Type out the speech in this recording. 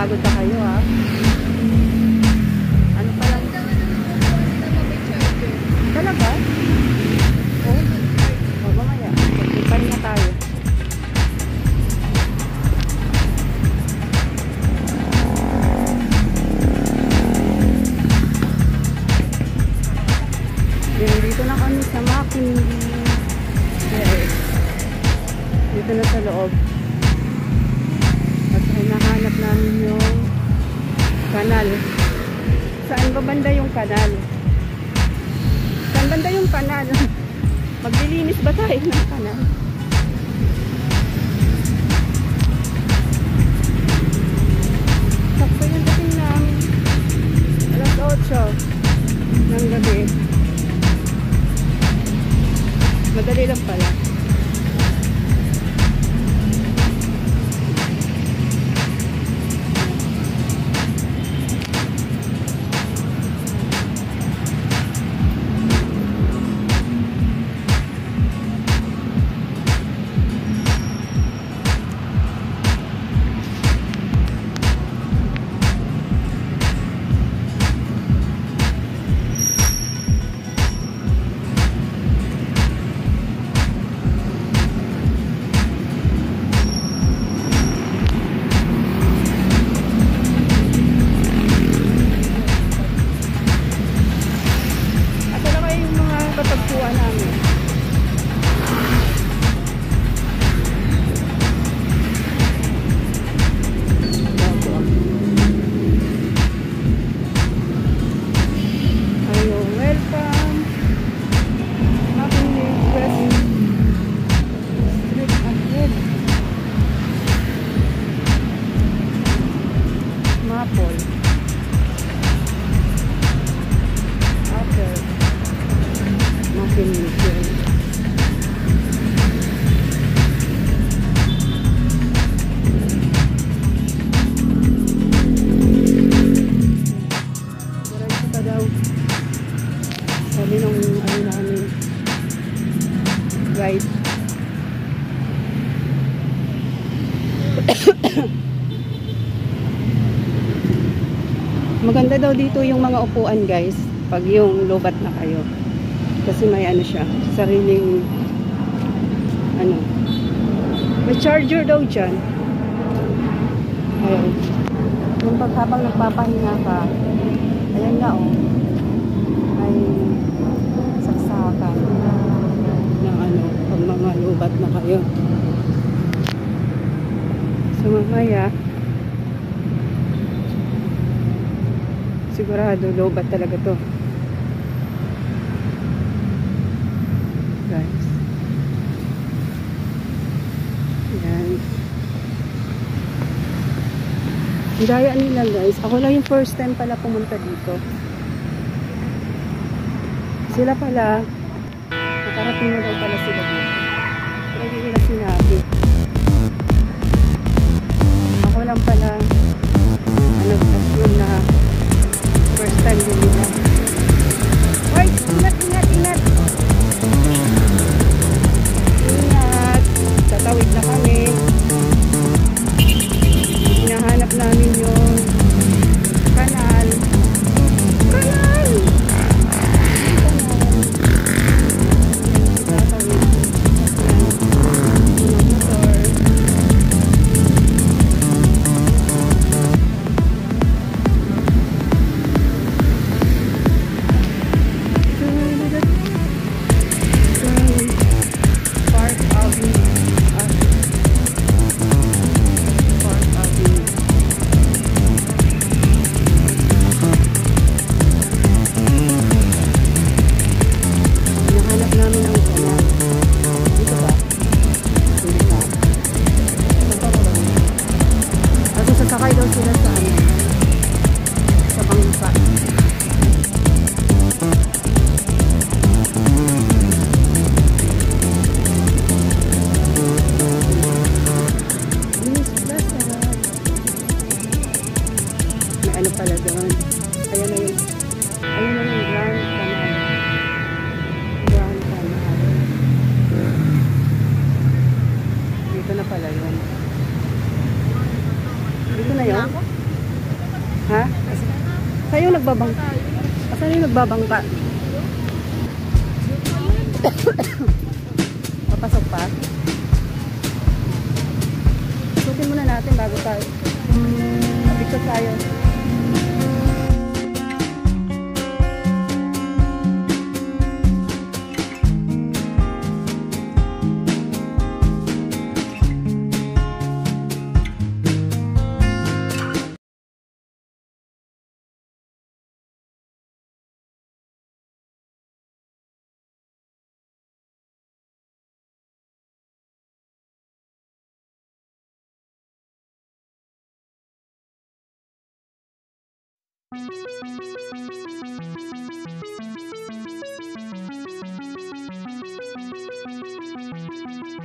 mapapagod na kayo ha. Ano pa lang? Talaga? Oo. O, mamaya. Magpipay na tayo. Dito na kami sa Makindi. Yes. Dito na sa loob. At hinahanap namin yung kanal. Saan ba banda yung kanal? Saan banda yung kanal? Maglilinis ba tayo ng kanal? Sakto yung dating namin. Alas 8 ng gabi. Madali lang pala. Patagpuan namin. Hello, welcome. Happy West Street ahead. Maple. Apple. Muffin Mission. Diretso pa daw. Sabi nung ano namin guide. Maganda daw dito yung mga upuan guys pag yung lobat na kayo. Kasi may ano siya, sariling ano, may charger daw dyan. Ayun. Yung habang nagpapahinga ka, ayan nga oh, may saksakan ng ano, pag mga lubat na kayo. So mamaya, sigurado lubat talaga to. Guys. Yan. Gaya nila guys. Ako lang yung first time pala pumunta dito. Sila pala, nakarating na daw pala sila dito. Pero hindi nila sinabi. Ako lang pala, ano, assume na first time din nila. Hoy! Ingat, ingat, ingat! Ingat! Tatawid na kami. Hinahanap namin yung kanal. Kanal! Tatawid. nagbabangka? Asan yung nagbabangka? Papasok pa? Pasukin muna natin bago tayo. Picture tayo.